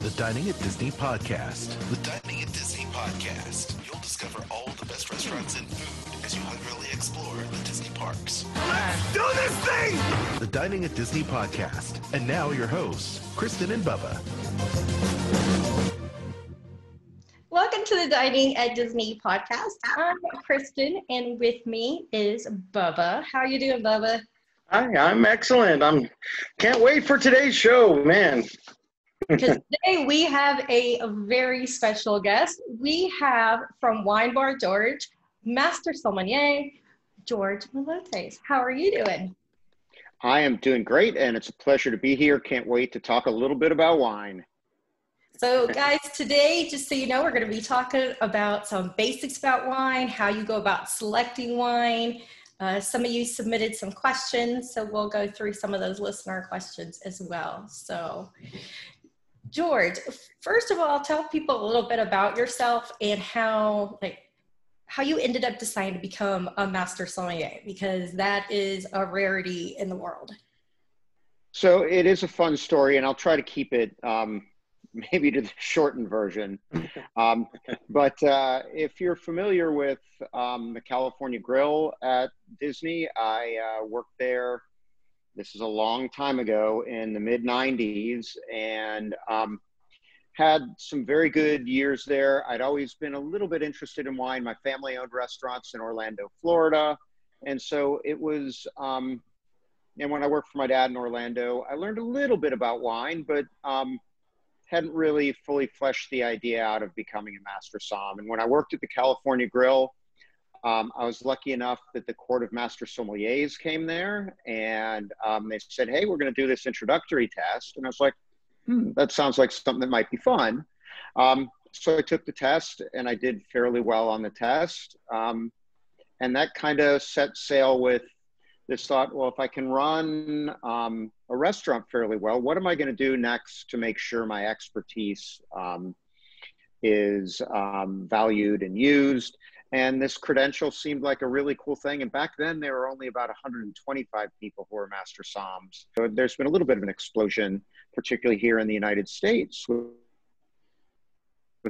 The Dining at Disney Podcast. The Dining at Disney Podcast. You'll discover all the best restaurants and food as you hungrily explore the Disney parks. Let's do this thing! The Dining at Disney Podcast. And now your hosts, Kristen and Bubba. Welcome to the Dining at Disney Podcast. I'm Kristen, and with me is Bubba. How are you doing, Bubba? Hi, I'm excellent. Can't wait for today's show, man. Because today we have a very special guest. We have from Wine Bar George, Master Sommelier George Miliotes. How are you doing? I am doing great, and it's a pleasure to be here. Can't wait to talk a little bit about wine. So guys, today, just so you know, we're going to be talking about some basics about wine, how you go about selecting wine. Some of you submitted some questions, so we'll go through some of those listener questions as well. So George, first of all, tell people a little bit about yourself and how you ended up deciding to become a Master Sommelier, because that is a rarity in the world. So it is a fun story, and I'll try to keep it maybe to the shortened version. But if you're familiar with the California Grill at Disney, I worked there. This is a long time ago in the mid-90s, and had some very good years there. I'd always been a little bit interested in wine. My family owned restaurants in Orlando, Florida. And so it was, and when I worked for my dad in Orlando, I learned a little bit about wine, but hadn't really fully fleshed the idea out of becoming a Master Somm. And when I worked at the California Grill, I was lucky enough that the Court of Master Sommeliers came there, and they said, hey, we're going to do this introductory test. And I was like, that sounds like something that might be fun. So I took the test, and I did fairly well on the test. And that kind of set sail with this thought, well, if I can run a restaurant fairly well, what am I going to do next to make sure my expertise is valued and used? And this credential seemed like a really cool thing. And back then, there were only about 125 people who were Master Somms. So there's been a little bit of an explosion, particularly here in the United States with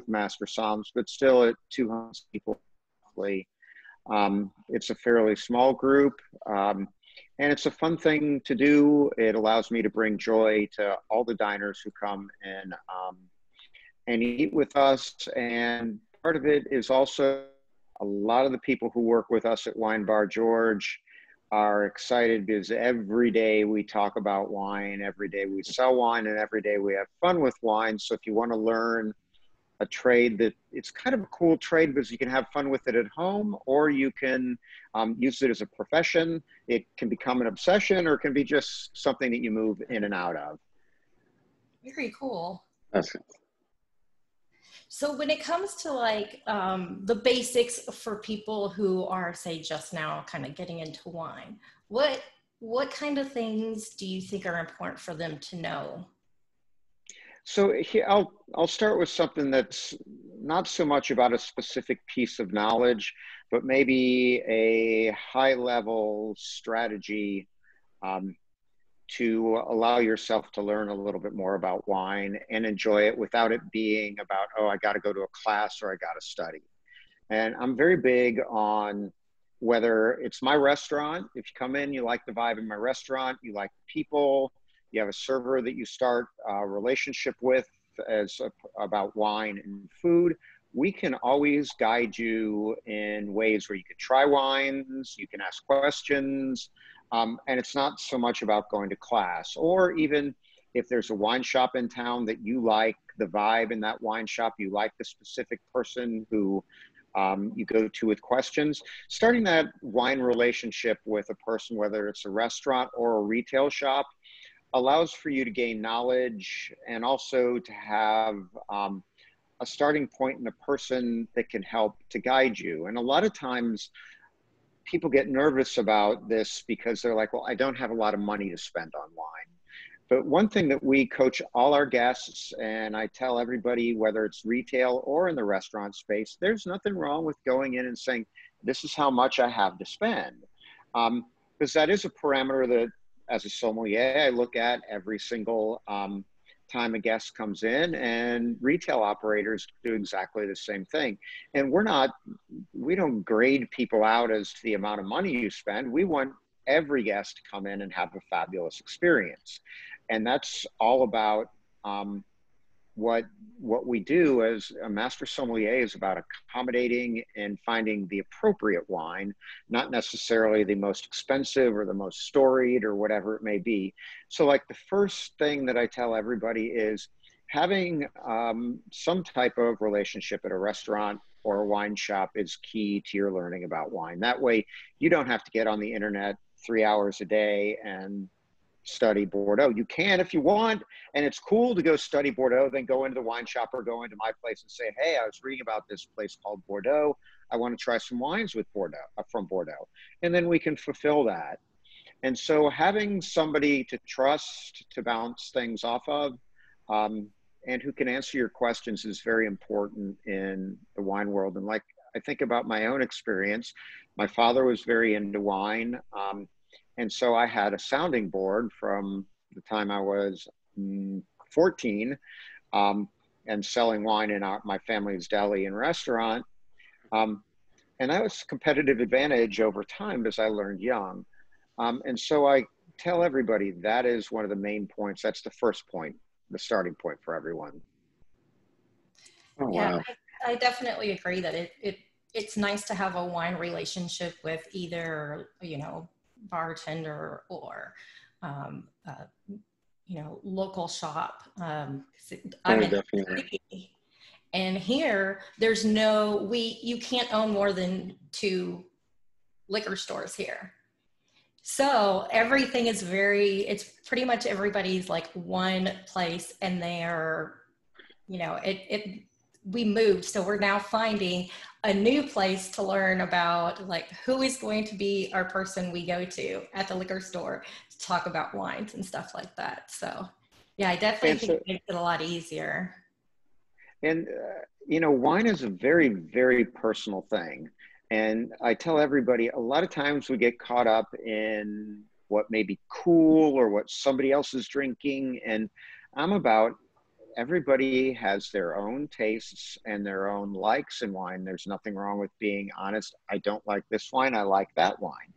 Master Somms, but still at 200 people. It's a fairly small group, and it's a fun thing to do. It allows me to bring joy to all the diners who come and eat with us. And part of it is also a lot of the people who work with us at Wine Bar George are excited because every day we talk about wine, every day we sell wine, and every day we have fun with wine. So if you want to learn a trade, that it's kind of a cool trade because you can have fun with it at home, or you can use it as a profession. It can become an obsession, or it can be just something that you move in and out of. Very cool. That's it. So when it comes to the basics for people who are, say, just now kind of getting into wine, what kind of things do you think are important for them to know? So here, I'll start with something that's not so much about a specific piece of knowledge, but maybe a high-level strategy to allow yourself to learn a little bit more about wine and enjoy it without it being about, oh, I got to go to a class or I got to study. And I'm very big on whether it's my restaurant. If you come in, you like the vibe in my restaurant, you like the people, you have a server that you start a relationship with about wine and food, we can always guide you in ways where you can try wines, you can ask questions, and it's not so much about going to class. Or even if there's a wine shop in town that you like the vibe in that wine shop, you like the specific person who you go to with questions, starting that wine relationship with a person, whether it's a restaurant or a retail shop, allows for you to gain knowledge and also to have a starting point in a person that can help to guide you. And a lot of times people get nervous about this because they're like, well, I don't have a lot of money to spend on wine. But one thing that we coach all our guests, and I tell everybody, whether it's retail or in the restaurant space, there's nothing wrong with going in and saying, this is how much I have to spend. Because that is a parameter that, as a sommelier, I look at every single time a guest comes in, and retail operators do exactly the same thing. And we don't grade people out as to the amount of money you spend. We want every guest to come in and have a fabulous experience. And that's all about what we do as a master sommelier is about accommodating and finding the appropriate wine, not necessarily the most expensive or the most storied or whatever it may be. So like the first thing that I tell everybody is having some type of relationship at a restaurant or a wine shop is key to your learning about wine. That way you don't have to get on the internet 3 hours a day and study Bordeaux. You can if you want, and it's cool to go study Bordeaux, then go into the wine shop or go into my place and say, hey, I was reading about this place called Bordeaux. I want to try some wines with Bordeaux, from Bordeaux. And then we can fulfill that. And so having somebody to trust, to bounce things off of, and who can answer your questions is very important in the wine world. And like, I think about my own experience, my father was very into wine. And so I had a sounding board from the time I was 14 and selling wine in my family's deli and restaurant. And that was competitive advantage over time as I learned young. And so I tell everybody that is one of the main points. That's the first point, the starting point for everyone. Oh, wow. Yeah, I definitely agree that it's nice to have a wine relationship with either, bartender or local shop. I'm definitely. And here there's you can't own more than 2 liquor stores here, so everything is it's pretty much everybody's like one place, and they're we moved, so we're now finding a new place to learn about like who is going to be our person we go to at the liquor store to talk about wines and stuff like that. So yeah, I definitely think it makes it a lot easier. And wine is a very, very personal thing. And I tell everybody, a lot of times we get caught up in what may be cool or what somebody else is drinking. And I'm about everybody has their own tastes and their own likes in wine. There's nothing wrong with being honest. I don't like this wine. I like that wine.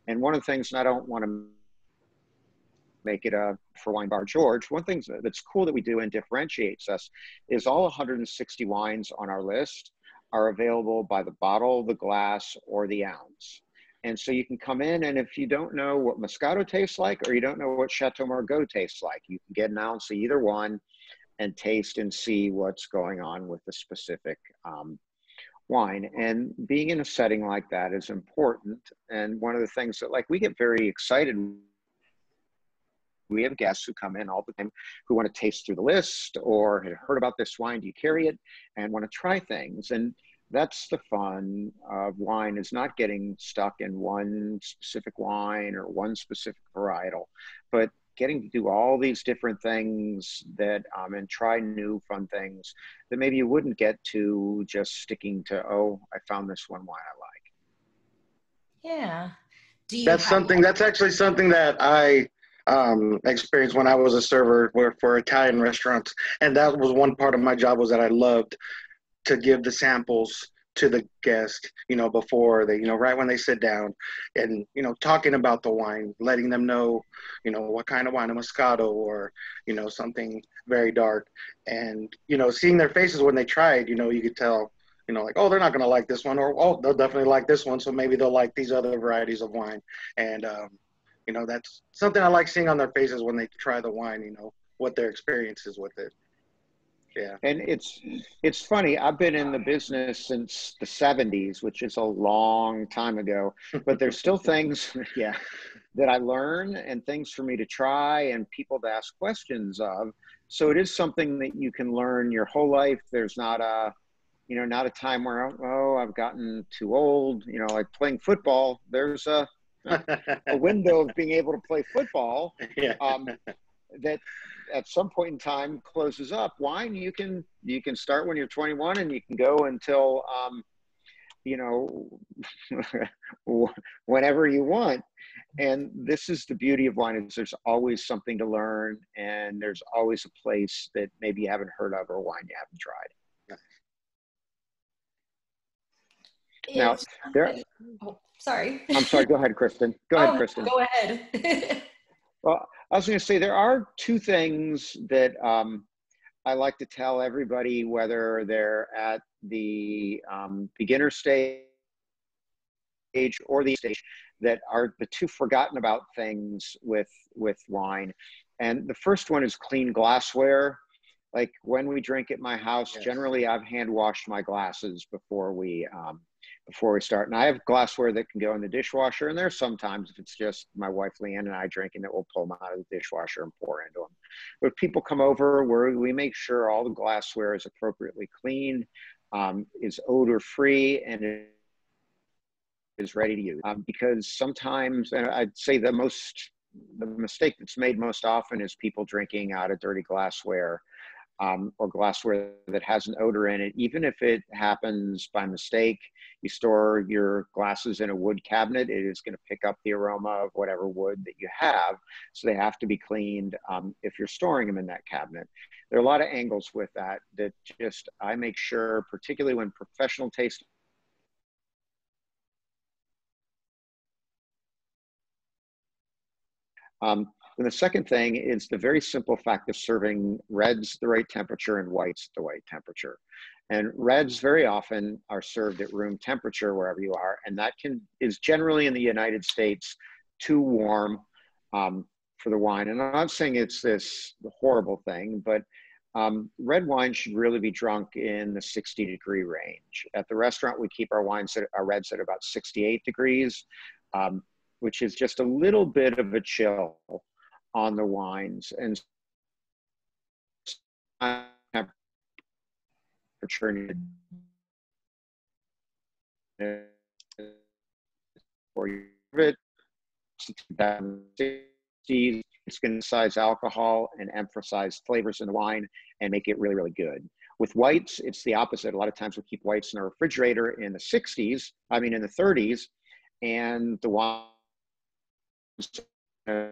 And one of the things, and I don't want to make it for Wine Bar George, one thing that's cool that we do and differentiates us is all 160 wines on our list are available by the bottle, the glass, or the ounce. And so you can come in, and if you don't know what Moscato tastes like, or you don't know what Chateau Margaux tastes like, you can get an ounce of either one and taste and see what's going on with the specific wine. And being in a setting like that is important. And one of the things that, like, we get very excited. We have guests who come in all the time who want to taste through the list or had heard about this wine, do you carry it, and want to try things. And that's the fun of wine, is not getting stuck in one specific wine or one specific varietal, but getting to do all these different things that and try new fun things that maybe you wouldn't get to just sticking to, oh, I found this one wine I like. Yeah. That's actually something that I experienced when I was a server for Italian restaurants. And that was one part of my job, was that I loved to give the samples to the guest, before they, right when they sit down, and, talking about the wine, letting them know, what kind of wine, a Moscato or, something very dark. And, seeing their faces when they try it, you could tell, like, oh, they're not going to like this one, or, oh, they'll definitely like this one. So maybe they'll like these other varieties of wine. And, that's something I like seeing on their faces when they try the wine, what their experience is with it. Yeah. And it's funny, I've been in the business since the 70s, which is a long time ago, but there's still things, that I learn and things for me to try and people to ask questions of. So it is something that you can learn your whole life. There's not a time where, oh, I've gotten too old, like playing football. There's a window of being able to play football. Yeah. That at some point in time closes up. Wine, you can start when you're 21 and you can go until you know, whenever you want. And this is the beauty of wine, is there's always something to learn, and there's always a place that maybe you haven't heard of or a wine you haven't tried. Now, sorry. I'm sorry, go ahead, Kristen. Go ahead, Kristen. Go ahead. Well, I was going to say there are two things that I like to tell everybody, whether they're at the beginner stage or the stage, that are the two forgotten about things with wine. And the first one is clean glassware. Like when we drink at my house, yes, generally I've hand washed my glasses before we start. And I have glassware that can go in the dishwasher. And there's sometimes, if it's just my wife Leanne and I drinking, that we'll pull them out of the dishwasher and pour into them. But if people come over, we make sure all the glassware is appropriately clean, is odor free, and is ready to use. Because sometimes, and I'd say the mistake that's made most often is people drinking out of dirty glassware, or glassware that has an odor in it. Even if it happens by mistake, you store your glasses in a wood cabinet, it is going to pick up the aroma of whatever wood that you have. So they have to be cleaned if you're storing them in that cabinet. There are a lot of angles with that just, I make sure, particularly when professional tasting, and the second thing is the very simple fact of serving reds the right temperature and whites the right temperature. And reds very often are served at room temperature wherever you are, and that is generally in the United States too warm for the wine. And I'm not saying it's this horrible thing, but red wine should really be drunk in the 60-degree range. At the restaurant, we keep our reds at about 68 degrees. Which is just a little bit of a chill on the wines. And temperature for it, it's going to emphasize alcohol and emphasize flavors in the wine and make it really, really good. With whites, it's the opposite. A lot of times we keep whites in our refrigerator in the 30s, and the wine and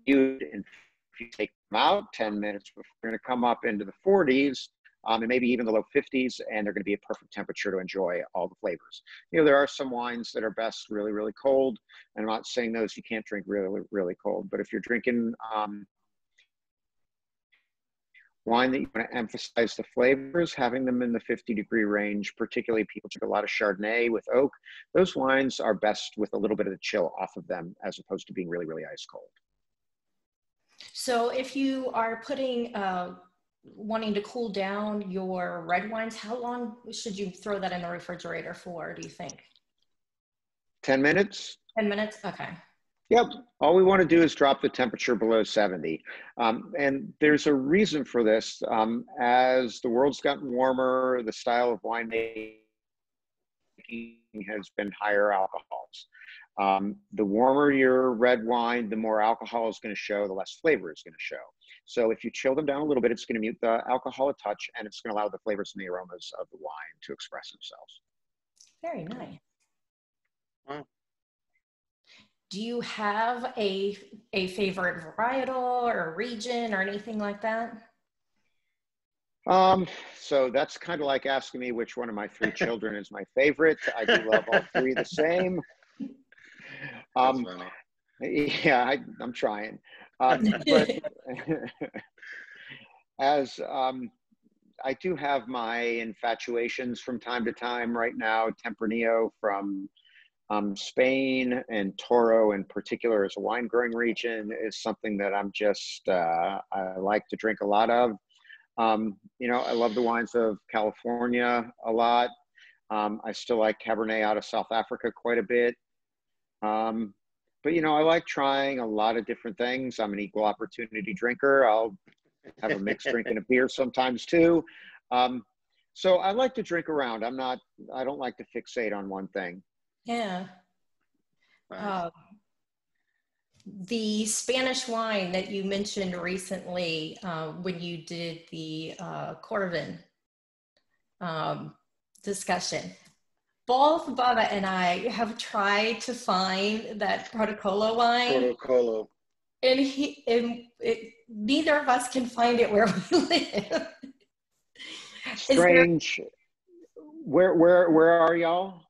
if you take them out 10 minutes, we're going to come up into the 40s and maybe even the low 50s, and they're going to be a perfect temperature to enjoy all the flavors. You know, there are some wines that are best really, really cold, and I'm not saying those you can't drink really, really cold, but if you're drinking wine that you want to emphasize the flavors, having them in the 50-degree range, particularly people drink a lot of Chardonnay with oak, those wines are best with a little bit of the chill off of them as opposed to being really, really ice cold. So if you are wanting to cool down your red wines, how long should you throw that in the refrigerator for, do you think? 10 minutes. 10 minutes? Okay. Yep. All we want to do is drop the temperature below 70. And there's a reason for this. As the world's gotten warmer, the style of winemaking has been higher alcohols. The warmer your red wine, the more alcohol is going to show, the less flavor is going to show. So if you chill them down a little bit, it's going to mute the alcohol a touch, and it's going to allow the flavors and the aromas of the wine to express themselves. Very nice. Wow. Do you have a favorite varietal or region or anything like that? So that's kind of like asking me which one of my three children is my favorite. I do love all three the same. Yeah, I'm trying. But as I do have my infatuations from time to time. Right now, Tempranillo from Spain, and Toro in particular as a wine growing region is something that I'm just, I like to drink a lot of. You know, I love the wines of California a lot. I still like Cabernet out of South Africa quite a bit. But, you know, I like trying a lot of different things. I'm an equal opportunity drinker. I'll have a mixed drink and a beer sometimes too. So I like to drink around. I don't like to fixate on one thing. Yeah. The Spanish wine that you mentioned recently when you did the Corvin, discussion. Both Bubba and I have tried to find that Protocolo wine. Protocolo. And neither of us can find it where we live. Strange. Where are y'all?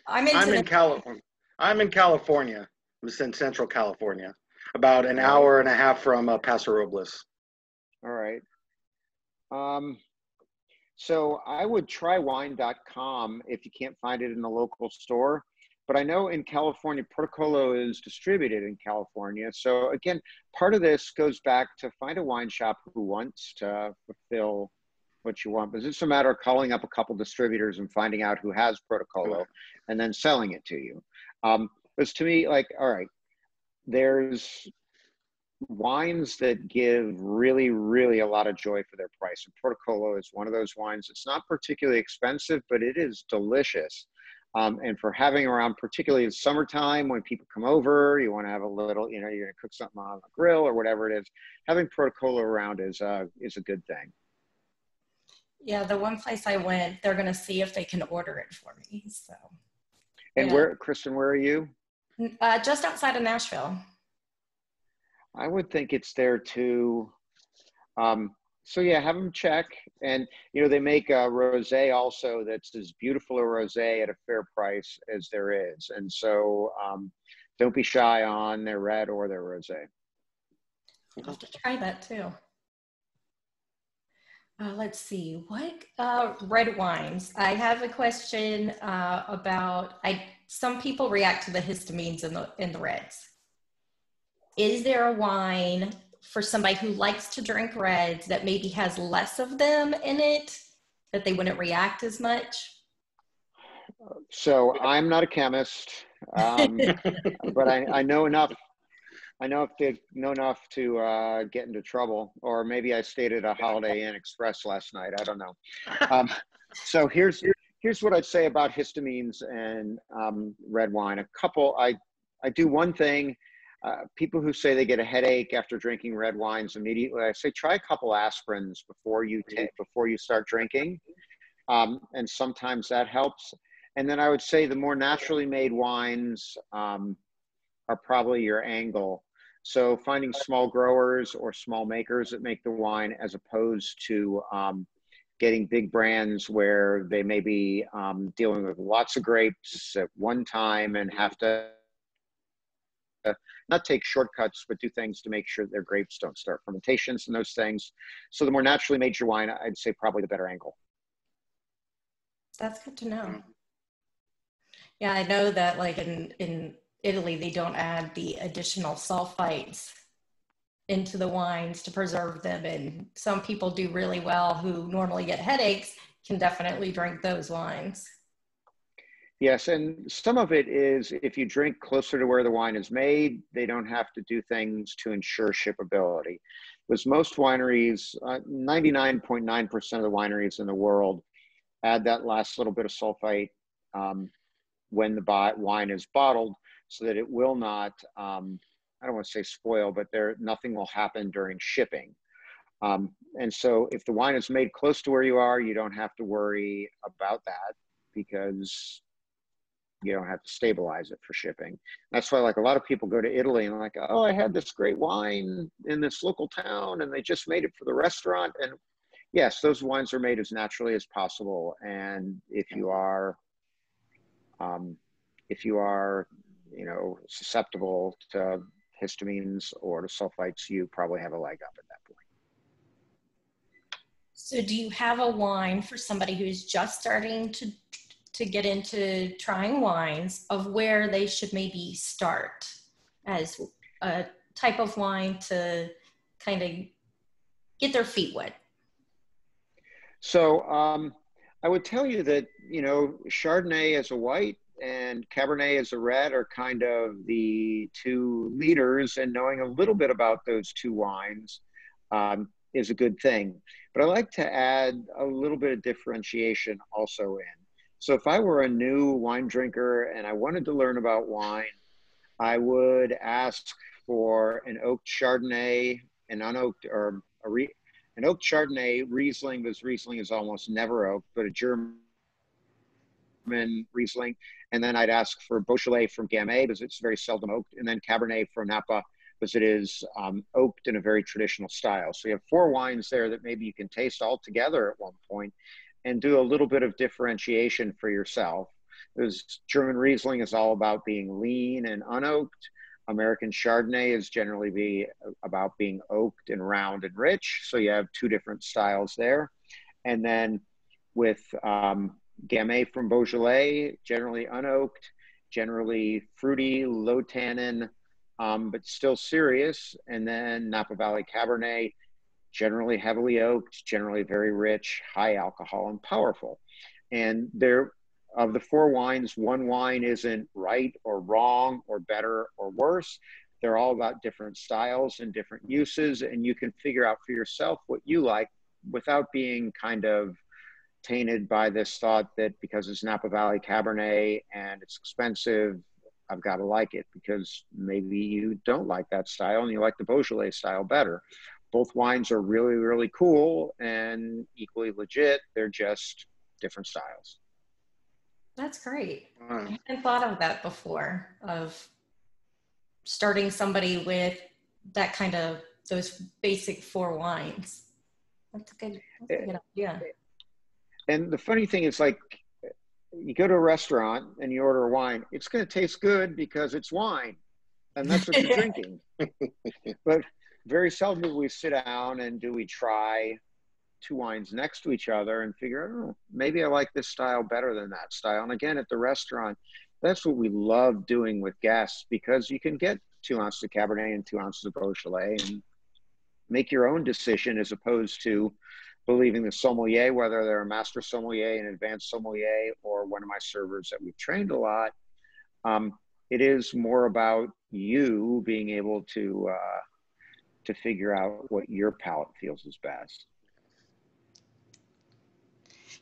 I'm in California. I'm in California. I'm in Central California, about an hour and a half from Paso Robles. All right. So I would try wine.com if you can't find it in the local store. But I know in California, Protocolo is distributed in California. So again, part of this goes back to find a wine shop who wants to fulfill what you want. But it's just a matter of calling up a couple distributors and finding out who has Protocolo and then selling it to you. Because to me, like, all right, there's wines that give really, really a lot of joy for their price. And Protocolo is one of those wines. It's not particularly expensive, but it is delicious. And for having around, particularly in summertime when people come over, you want to have a little, you know, you're going to cook something on the grill or whatever it is, having Protocolo around is a good thing. Yeah, the one place I went, they're going to see if they can order it for me. So. And yeah. where, Kristen, where are you? Just outside of Nashville. I would think it's there too. So yeah, have them check. And, you know, they make a rosé also that's as beautiful a rosé at a fair price as there is. And so don't be shy on their red or their rosé. I'll have to try that too. Let's see, what red wines? I have a question about, some people react to the histamines in the reds. Is there a wine for somebody who likes to drink reds that maybe has less of them in it, that they wouldn't react as much? So I'm not a chemist, but I know enough. I know enough to get into trouble, or maybe I stayed at a Holiday Inn Express last night. I don't know. So here's what I'd say about histamines and red wine. I do one thing. People who say they get a headache after drinking red wines immediately, I say try a couple aspirins before you start drinking, and sometimes that helps. And then I would say the more naturally made wines are probably your angle. So finding small growers or small makers that make the wine, as opposed to getting big brands where they may be dealing with lots of grapes at one time and have to not take shortcuts, but do things to make sure their grapes don't start fermentations and those things. So the more naturally made your wine, I'd say probably the better angle. That's good to know. Yeah, I know that like in Italy, they don't add the additional sulfites into the wines to preserve them. And some people do really well who normally get headaches can definitely drink those wines. Yes, and some of it is if you drink closer to where the wine is made, they don't have to do things to ensure shippability. Because most wineries, 99.9% of the wineries in the world add that last little bit of sulfite when the wine is bottled so that it will not, I don't want to say spoil, but nothing will happen during shipping. And so if the wine is made close to where you are, you don't have to worry about that because you don't have to stabilize it for shipping. That's why like a lot of people go to Italy and like, oh, I had this great wine in this local town and they just made it for the restaurant. And yes, those wines are made as naturally as possible. And if you are, you know, susceptible to histamines or to sulfites, you probably have a leg up at that point. So do you have a wine for somebody who's just starting to get into trying wines of where they should maybe start as a type of wine to kind of get their feet wet? So I would tell you that, you know, Chardonnay as a white and Cabernet as a red are kind of the two leaders, and knowing a little bit about those two wines is a good thing. But I like to add a little bit of differentiation also in. So if I were a new wine drinker and I wanted to learn about wine, I would ask for an oaked Chardonnay, an unoaked, or an oaked Chardonnay Riesling, because Riesling is almost never oaked, but a German German Riesling. And then I'd ask for Beaujolais from Gamay because it's very seldom oaked. And then Cabernet from Napa because it is oaked in a very traditional style. So you have 4 wines there that maybe you can taste all together at one point and do a little bit of differentiation for yourself. Because German Riesling is all about being lean and unoaked. American Chardonnay is generally about being oaked and round and rich. So you have 2 different styles there. And then with Gamay from Beaujolais, generally unoaked, generally fruity, low tannin, but still serious. And then Napa Valley Cabernet, generally heavily oaked, generally very rich, high alcohol and powerful. And there, of the 4 wines, 1 wine isn't right or wrong or better or worse. They're all about different styles and different uses, and you can figure out for yourself what you like without being kind of tainted by this thought that because it's Napa Valley Cabernet and it's expensive, I've got to like it, because maybe you don't like that style and you like the Beaujolais style better. Both wines are really, really cool and equally legit. They're just different styles. That's great. I hadn't thought of that before, of starting somebody with that kind of, those basic 4 wines. That's a good idea. And the funny thing is, like, you go to a restaurant and you order a wine, it's going to taste good because it's wine and that's what you're drinking. But very seldom do we sit down and do we try 2 wines next to each other and figure, oh, maybe I like this style better than that style. And again, at the restaurant, that's what we love doing with guests, because you can get 2 ounces of Cabernet and 2 ounces of Beaujolais and make your own decision, as opposed to believing the sommelier, whether they're a master sommelier, an advanced sommelier, or one of my servers that we've trained a lot. It is more about you being able to figure out what your palate feels is best.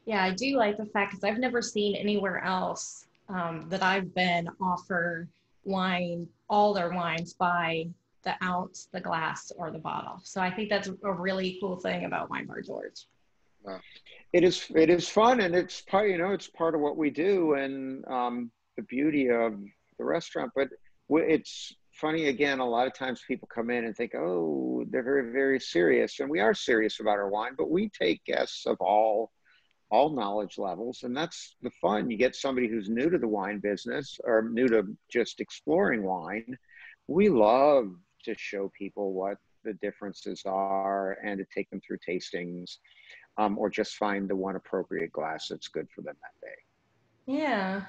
Yeah, I do like the fact, because I've never seen anywhere else that I've been offer wine, all their wines by the ounce, the glass, or the bottle. So I think that's a really cool thing about Wine Bar George. Wow. It is fun, and it's part, it's part of what we do, and the beauty of the restaurant. But it's funny, again, a lot of times people come in and think, oh, they're very, very serious, and we are serious about our wine, but we take guests of all knowledge levels, and that's the fun. You get somebody who's new to the wine business or new to just exploring wine. We love to show people what the differences are and to take them through tastings, or just find the one appropriate glass that's good for them that day. Yeah.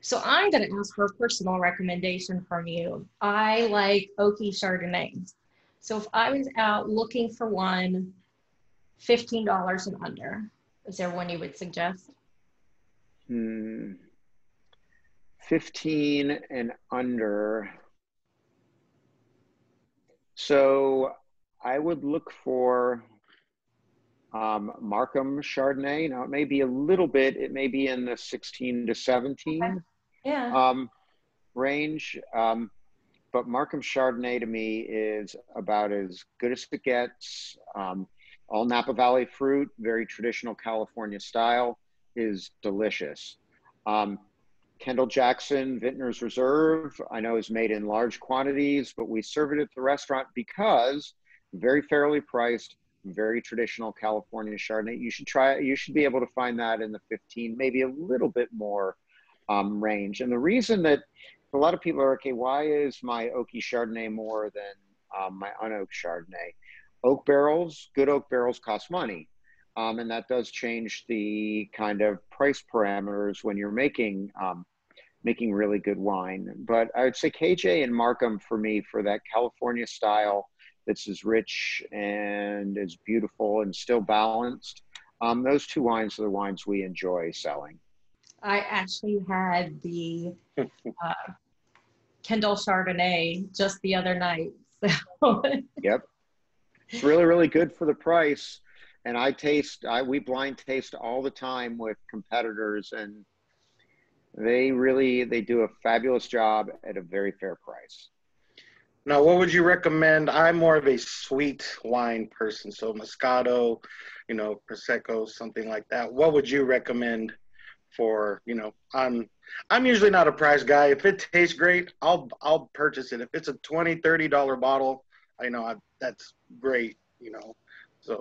So I'm going to ask for a personal recommendation from you. I like oaky Chardonnays. So if I was out looking for one, $15 and under, is there one you would suggest? 15 and under. So I would look for Markham Chardonnay. Now it may be a little bit, it may be in the 16 to 17 range. But Markham Chardonnay to me is about as good as it gets. All Napa Valley fruit, very traditional California style, is delicious. Kendall Jackson Vintner's Reserve, I know, is made in large quantities, but we serve it at the restaurant because very fairly priced, very traditional California Chardonnay. You should try it. You should be able to find that in the 15, maybe a little bit more range. And the reason that a lot of people are, okay, why is my oaky Chardonnay more than my unoaked Chardonnay? Oak barrels, good oak barrels cost money. And that does change the kind of price parameters when you're making really good wine. But I would say KJ and Markham for me, for that California style that's as rich and as beautiful and still balanced, those 2 wines are the wines we enjoy selling. I actually had the Kendall Chardonnay just the other night. So. Yep. It's really, really good for the price. And we blind taste all the time with competitors, and they do a fabulous job at a very fair price. Now, what would you recommend? I'm more of a sweet wine person, so Moscato, Prosecco, something like that. What would you recommend for, you know, I'm usually not a price guy. If it tastes great, I'll purchase it. If it's a $20-$30 bottle, I know that's great, you know. So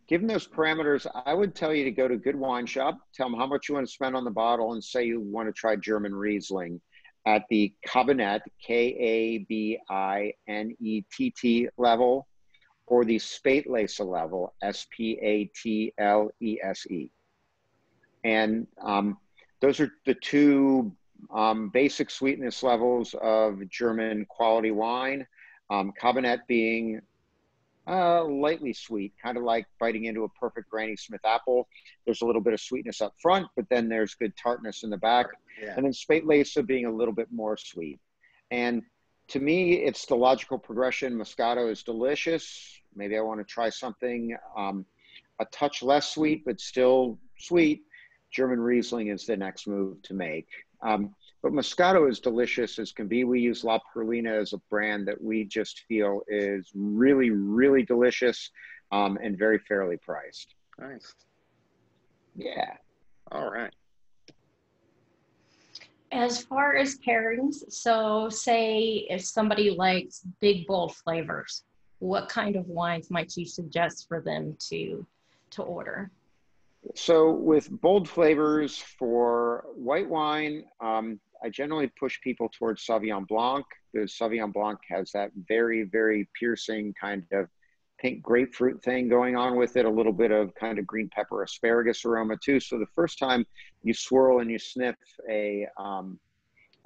given those parameters, I would tell you to go to a good wine shop, tell them how much you want to spend on the bottle, and say you want to try German Riesling at the Kabinett, Kabinett level, or the Spätlese level, Spatlese. And those are the two basic sweetness levels of German quality wine. Kabinett being lightly sweet, kind of like biting into a perfect Granny Smith apple. There's a little bit of sweetness up front, but then there's good tartness in the back. Yeah. And then Spätlese being a little bit more sweet. And to me, it's the logical progression. Moscato is delicious. Maybe I want to try something a touch less sweet, but still sweet. German Riesling is the next move to make. But Moscato is delicious as can be. We use La Perlina as a brand that we just feel is really, really delicious and very fairly priced. Nice. Yeah. All right. As far as pairings, so say if somebody likes big, bold flavors, what kind of wines might you suggest for them to order? So with bold flavors for white wine, I generally push people towards Sauvignon Blanc, because Sauvignon Blanc has that very, very piercing kind of pink grapefruit thing going on with it, a little bit of kind of green pepper asparagus aroma too. So the first time you swirl and you sniff a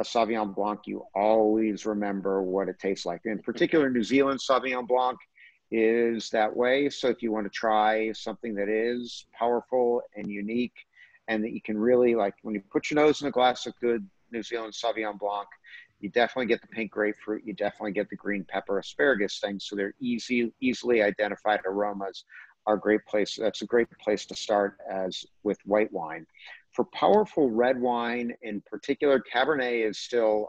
Sauvignon Blanc, you always remember what it tastes like. In particular, New Zealand Sauvignon Blanc is that way. So if you want to try something that is powerful and unique and that you can really, like, when you put your nose in a glass of good New Zealand Sauvignon Blanc, you definitely get the pink grapefruit, you definitely get the green pepper asparagus thing. So they're easily identified aromas are a great place. That's a great place to start as with white wine. For powerful red wine in particular, Cabernet is still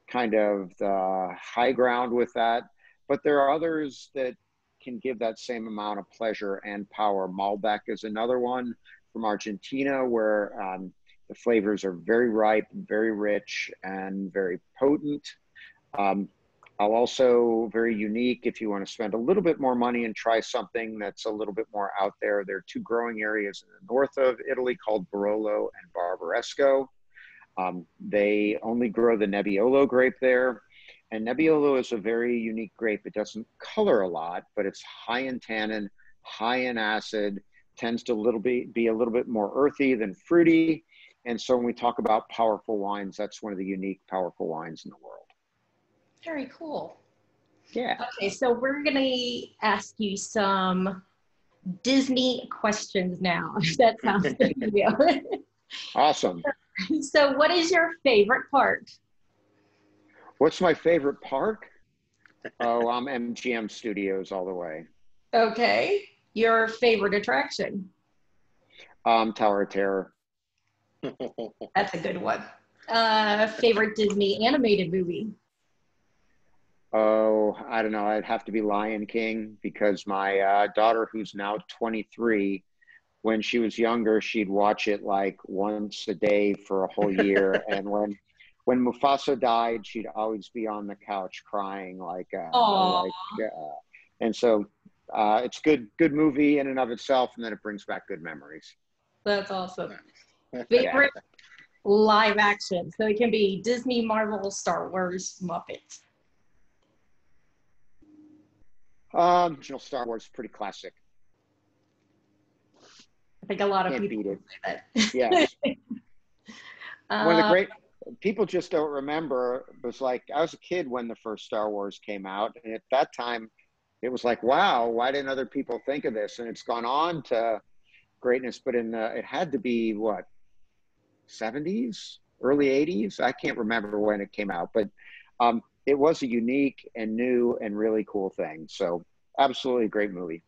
kind of the high ground with that. But there are others that can give that same amount of pleasure and power. Malbec is another one from Argentina where the flavors are very ripe, very rich, and very potent. Also very unique if you want to spend a little bit more money and try something that's a little bit more out there. There are two growing areas in the north of Italy called Barolo and Barbaresco. They only grow the Nebbiolo grape there. And Nebbiolo is a very unique grape. It doesn't color a lot, but it's high in tannin, high in acid, tends to be a little bit more earthy than fruity. And so when we talk about powerful wines, that's one of the unique powerful wines in the world. Very cool. Yeah. Okay, so we're going to ask you some Disney questions now. That sounds good to you. Awesome. So what is your favorite park? What's my favorite park? Oh, I'm MGM Studios all the way. Okay. Your favorite attraction? Tower of Terror. That's a good one. Favorite Disney animated movie? Oh, I don't know. I'd have to be Lion King because my daughter, who's now 23, when she was younger, she'd watch it like once a day for a whole year. And when Mufasa died, she'd always be on the couch crying and so it's good movie in and of itself, and then it brings back good memories. That's awesome. Favorite live action? So it can be Disney, Marvel, Star Wars, Muppets. Original Star Wars, pretty classic. I think a lot of Can't people beat say it. Yes. One of the great people just don't remember was, like, I was a kid when the first Star Wars came out, and at that time it was like, wow, why didn't other people think of this? And it's gone on to greatness, but it had to be what, 70s, early 80s? I can't remember when it came out, but it was a unique and new and really cool thing. So absolutely great movie.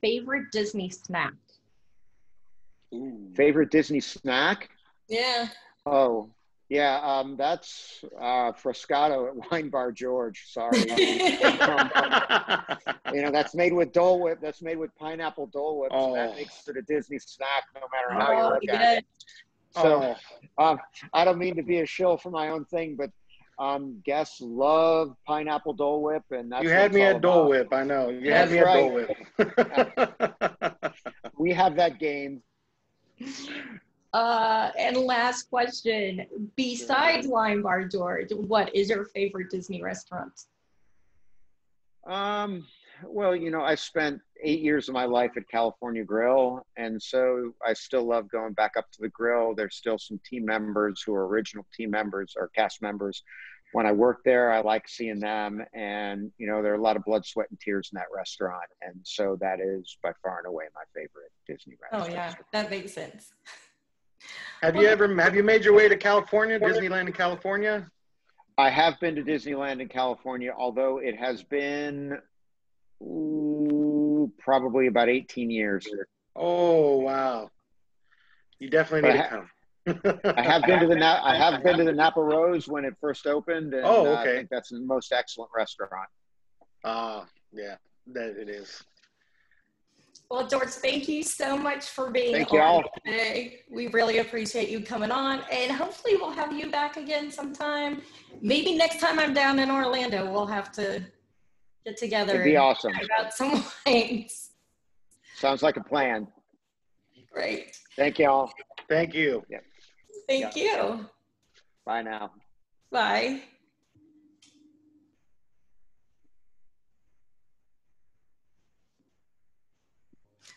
Favorite Disney snack? Favorite Disney snack? Yeah. Oh, Yeah, that's Frascato at Wine Bar George. Sorry. That's made with Dole Whip. That's made with pineapple Dole Whip. So that makes it a Disney snack no matter how you look at it. So I don't mean to be a shill for my own thing, but guests love pineapple Dole Whip. And that's you had me at Dole Whip. I know. You had me at Dole Whip. We have that game. And last question, besides Wine Bar George, what is your favorite Disney restaurant? Well, I spent 8 years of my life at California Grill, and so I still love going back up to the grill. There's still some team members who are original team members or cast members. When I work there, I like seeing them, and there are a lot of blood, sweat, and tears in that restaurant, and so that is by far and away my favorite Disney restaurant. Oh yeah, that makes sense. Have you made your way to California, Disneyland in California? I have been to Disneyland in California, although it has been probably about 18 years. Oh wow! You definitely need to come. I have been to the Napa Rose when it first opened, and I think that's the most excellent restaurant. Yeah, that it is. Well, George, thank you so much for being on today. We really appreciate you coming on, and hopefully we'll have you back again sometime. Maybe next time I'm down in Orlando, we'll have to get together. It'd be awesome. Talk about some wines. Sounds like a plan. Great. Thank you all. Thank you. Yeah. Thank you. Bye now. Bye.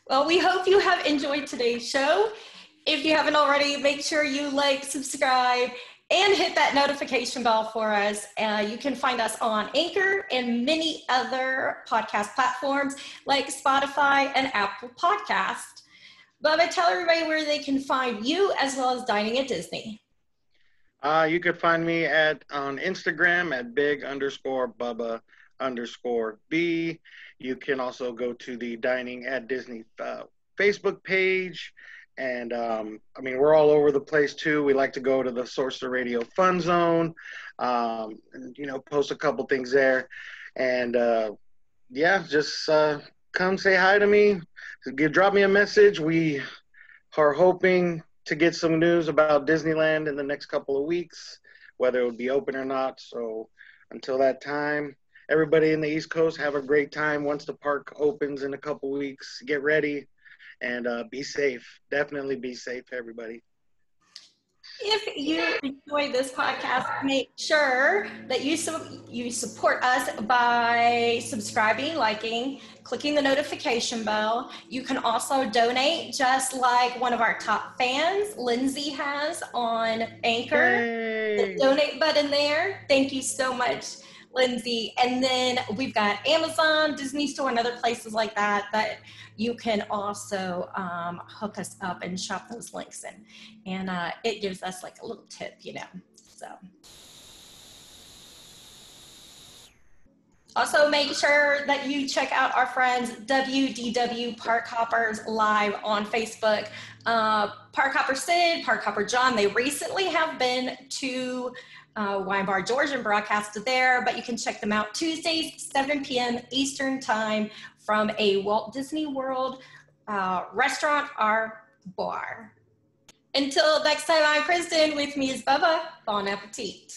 Well, we hope you have enjoyed today's show. If you haven't already, make sure you like, subscribe, and hit that notification bell for us. You can find us on Anchor and many other podcast platforms like Spotify and Apple Podcast. Bubba, tell everybody where they can find you as well as Dining at Disney. You could find me on Instagram at big_Bubba_B. You can also go to the Dining at Disney Facebook page. And we're all over the place too. We like to go to the Sorcerer Radio Fun Zone, post a couple things there. And just come say hi to me. Drop me a message. We are hoping to get some news about Disneyland in the next couple of weeks, whether it would be open or not. So until that time, everybody in the East Coast, have a great time. Once the park opens in a couple of weeks, get ready and be safe. Definitely be safe, everybody. If you enjoy this podcast, make sure that you support us by subscribing, liking, clicking the notification bell. You can also donate, just like one of our top fans, Lindsay, has on Anchor. Hey. The donate button there. Thank you so much, Lindsay. And then we've got Amazon, Disney Store, and other places like that you can also hook us up and shop those links in. And it gives us like a little tip, so. Also make sure that you check out our friends WDW Park Hoppers live on Facebook. Park Hopper Sid, Park Hopper John, they recently have been to Wine Bar George and broadcasted there, but you can check them out Tuesdays, 7 p.m. Eastern Time from a Walt Disney World restaurant or bar. Until next time, I'm Kristen. With me is Bubba. Bon appetit.